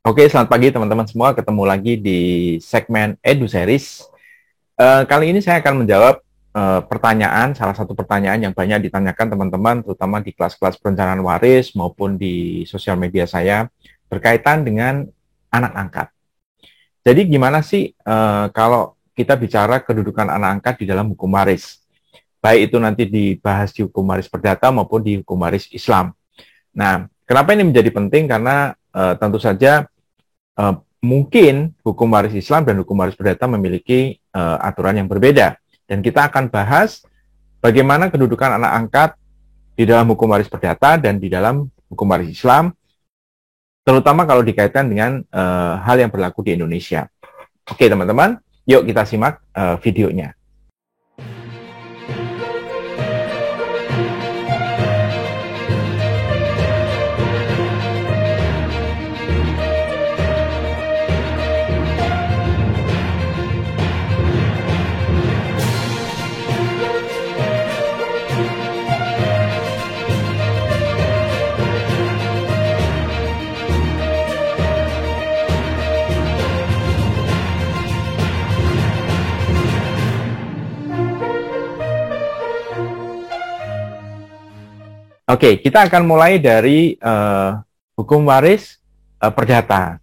Oke, selamat pagi teman-teman semua. Ketemu lagi di segmen Edu Series. Kali ini saya akan menjawab salah satu pertanyaan yang banyak ditanyakan teman-teman, terutama di kelas-kelas perencanaan waris maupun di sosial media saya, berkaitan dengan anak angkat. Jadi gimana sih kalau kita bicara kedudukan anak angkat di dalam hukum waris? Baik itu nanti dibahas di hukum waris perdata maupun di hukum waris Islam. Nah, kenapa ini menjadi penting? Karena tentu saja mungkin hukum waris Islam dan hukum waris perdata memiliki aturan yang berbeda. Dan kita akan bahas bagaimana kedudukan anak angkat di dalam hukum waris perdata dan di dalam hukum waris Islam, terutama kalau dikaitkan dengan hal yang berlaku di Indonesia. Oke teman-teman, yuk kita simak videonya. Oke, kita akan mulai dari hukum waris perdata.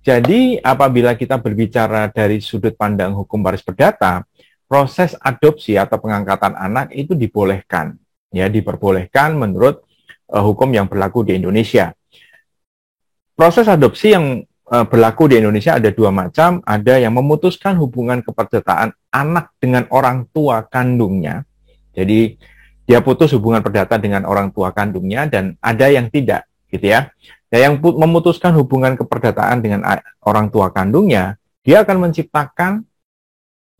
Jadi, apabila kita berbicara dari sudut pandang hukum waris perdata, proses adopsi atau pengangkatan anak itu dibolehkan, ya, diperbolehkan menurut hukum yang berlaku di Indonesia. Proses adopsi yang berlaku di Indonesia ada dua macam, ada yang memutuskan hubungan keperdataan anak dengan orang tua kandungnya. Jadi, dia putus hubungan perdata dengan orang tua kandungnya, dan ada yang tidak, gitu ya. Dan yang memutuskan hubungan keperdataan dengan orang tua kandungnya, dia akan menciptakan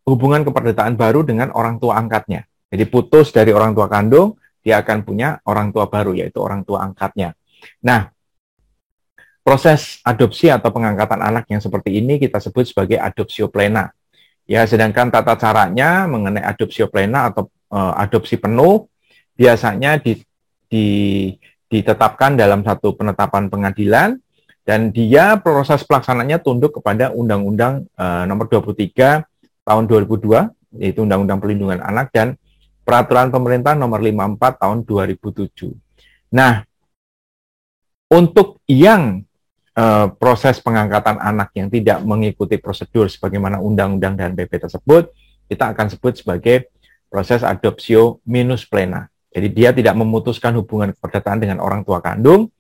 hubungan keperdataan baru dengan orang tua angkatnya. Jadi putus dari orang tua kandung, dia akan punya orang tua baru, yaitu orang tua angkatnya. Nah, proses adopsi atau pengangkatan anak yang seperti ini kita sebut sebagai adopsio plena. Ya, sedangkan tata caranya mengenai adopsio plena atau adopsi penuh biasanya ditetapkan dalam satu penetapan pengadilan, dan dia proses pelaksananya tunduk kepada Undang-Undang Nomor 23 Tahun 2002, yaitu Undang-Undang Perlindungan Anak, dan Peraturan Pemerintah Nomor 54 Tahun 2007. Nah, untuk yang proses pengangkatan anak yang tidak mengikuti prosedur sebagaimana Undang-Undang dan PP tersebut, kita akan sebut sebagai proses adopsio minus plena. Jadi dia tidak memutuskan hubungan keperdataan dengan orang tua kandung,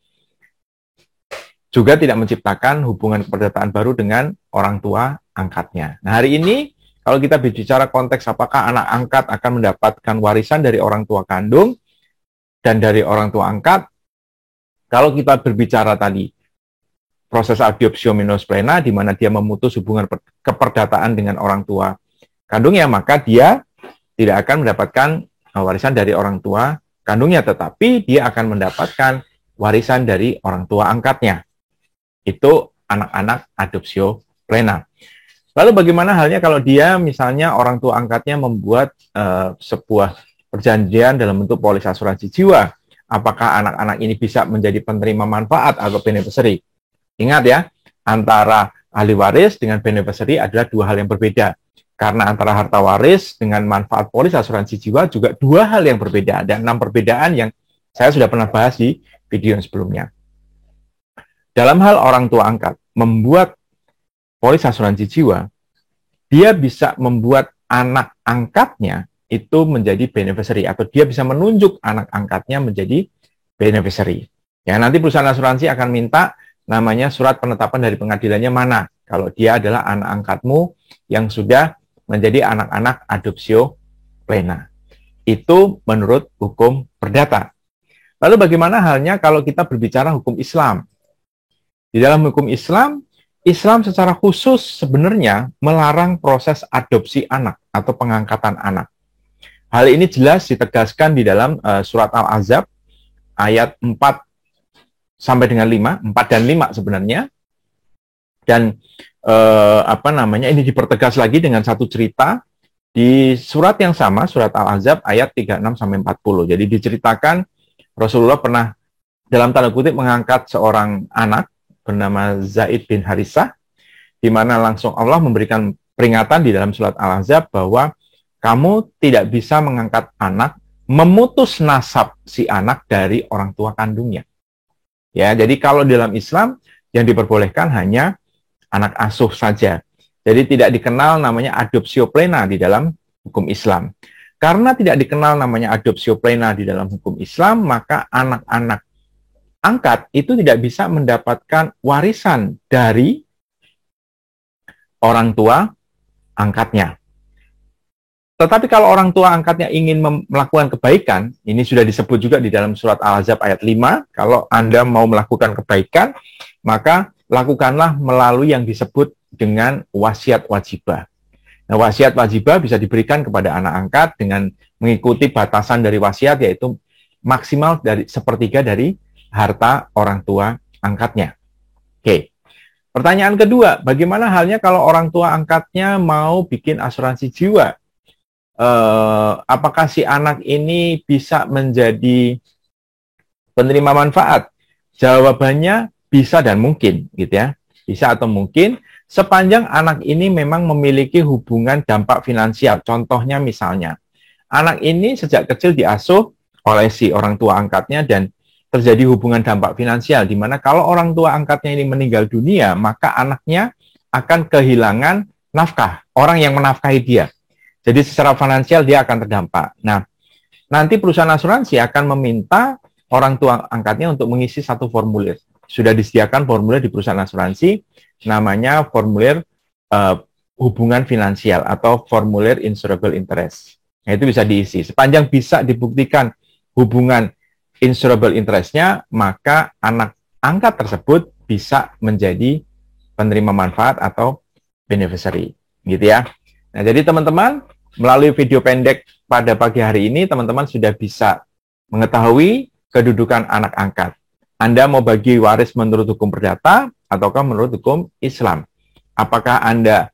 juga tidak menciptakan hubungan keperdataan baru dengan orang tua angkatnya. Nah, hari ini kalau kita berbicara konteks apakah anak angkat akan mendapatkan warisan dari orang tua kandung dan dari orang tua angkat, kalau kita berbicara tadi proses adopsio minus plena, di mana dia memutus hubungan keperdataan dengan orang tua kandungnya, maka dia tidak akan mendapatkan warisan dari orang tua kandungnya, tetapi dia akan mendapatkan warisan dari orang tua angkatnya. Itu anak-anak adopsio plena. Lalu bagaimana halnya kalau dia misalnya orang tua angkatnya membuat sebuah perjanjian dalam bentuk polis asuransi jiwa? Apakah anak-anak ini bisa menjadi penerima manfaat atau beneficiary? Ingat ya, antara ahli waris dengan beneficiary adalah dua hal yang berbeda. Karena antara harta waris dengan manfaat polis asuransi jiwa juga dua hal yang berbeda. Ada 6 perbedaan yang saya sudah pernah bahas di video yang sebelumnya. Dalam hal orang tua angkat membuat polis asuransi jiwa, dia bisa membuat anak angkatnya itu menjadi beneficiary, atau dia bisa menunjuk anak angkatnya menjadi beneficiary. Ya, nanti perusahaan asuransi akan minta namanya surat penetapan dari pengadilannya mana, kalau dia adalah anak angkatmu yang sudah menjadi anak-anak adopsio plena. Itu menurut hukum perdata. Lalu bagaimana halnya kalau kita berbicara hukum Islam? Di dalam hukum Islam, Islam secara khusus sebenarnya melarang proses adopsi anak atau pengangkatan anak. Hal ini jelas ditegaskan di dalam surat Al-Ahzab ayat 4 sampai dengan 5, 4 dan 5 sebenarnya. Dan ini dipertegas lagi dengan satu cerita di surat yang sama, surat Al-Ahzab ayat 36 sampai 40. Jadi diceritakan Rasulullah pernah dalam tanda kutip mengangkat seorang anak bernama Zaid bin Harisah, di mana langsung Allah memberikan peringatan di dalam surat Al-Ahzab bahwa kamu tidak bisa mengangkat anak, memutus nasab si anak dari orang tua kandungnya. Ya, jadi kalau dalam Islam yang diperbolehkan hanya anak asuh saja. Jadi tidak dikenal namanya adopsio plena di dalam hukum Islam. Karena tidak dikenal namanya adopsio plena di dalam hukum Islam, maka anak-anak angkat itu tidak bisa mendapatkan warisan dari orang tua angkatnya. Tetapi kalau orang tua angkatnya ingin melakukan kebaikan, ini sudah disebut juga di dalam surat Al-Ahzab ayat 5, kalau Anda mau melakukan kebaikan, maka lakukanlah melalui yang disebut dengan wasiat wajibah. Nah, wasiat wajibah bisa diberikan kepada anak angkat dengan mengikuti batasan dari wasiat, yaitu maksimal dari sepertiga dari harta orang tua angkatnya. Oke. Pertanyaan kedua, bagaimana halnya kalau orang tua angkatnya mau bikin asuransi jiwa? Apakah si anak ini bisa menjadi penerima manfaat? Jawabannya bisa dan mungkin, gitu ya. Bisa atau mungkin, sepanjang anak ini memang memiliki hubungan dampak finansial. Contohnya misalnya, anak ini sejak kecil diasuh oleh si orang tua angkatnya dan terjadi hubungan dampak finansial, di mana kalau orang tua angkatnya ini meninggal dunia, maka anaknya akan kehilangan nafkah, orang yang menafkahi dia. Jadi secara finansial dia akan terdampak. Nah, nanti perusahaan asuransi akan meminta orang tua angkatnya untuk mengisi satu formulir. Sudah disediakan formulir di perusahaan asuransi, namanya formulir hubungan finansial atau formulir insurable interest. Nah, itu bisa diisi. Sepanjang bisa dibuktikan hubungan insurable interest-nya, maka anak angkat tersebut bisa menjadi penerima manfaat atau beneficiary. Gitu ya. Nah, jadi teman-teman, melalui video pendek pada pagi hari ini, teman-teman sudah bisa mengetahui kedudukan anak angkat. Anda mau bagi waris menurut hukum perdata ataukah menurut hukum Islam? Apakah Anda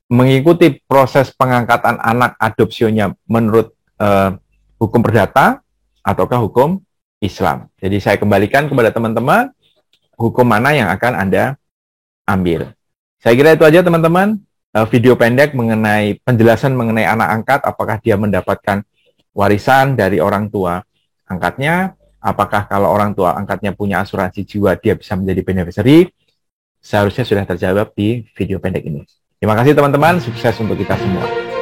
mengikuti proses pengangkatan anak adopsionya menurut hukum perdata ataukah hukum Islam? Jadi saya kembalikan kepada teman-teman hukum mana yang akan Anda ambil. Saya kira itu aja teman-teman, video pendek mengenai penjelasan mengenai anak angkat, apakah dia mendapatkan warisan dari orang tua angkatnya, apakah kalau orang tua angkatnya punya asuransi jiwa, dia bisa menjadi beneficiary? Seharusnya sudah terjawab di video pendek ini. Terima kasih teman-teman, sukses untuk kita semua.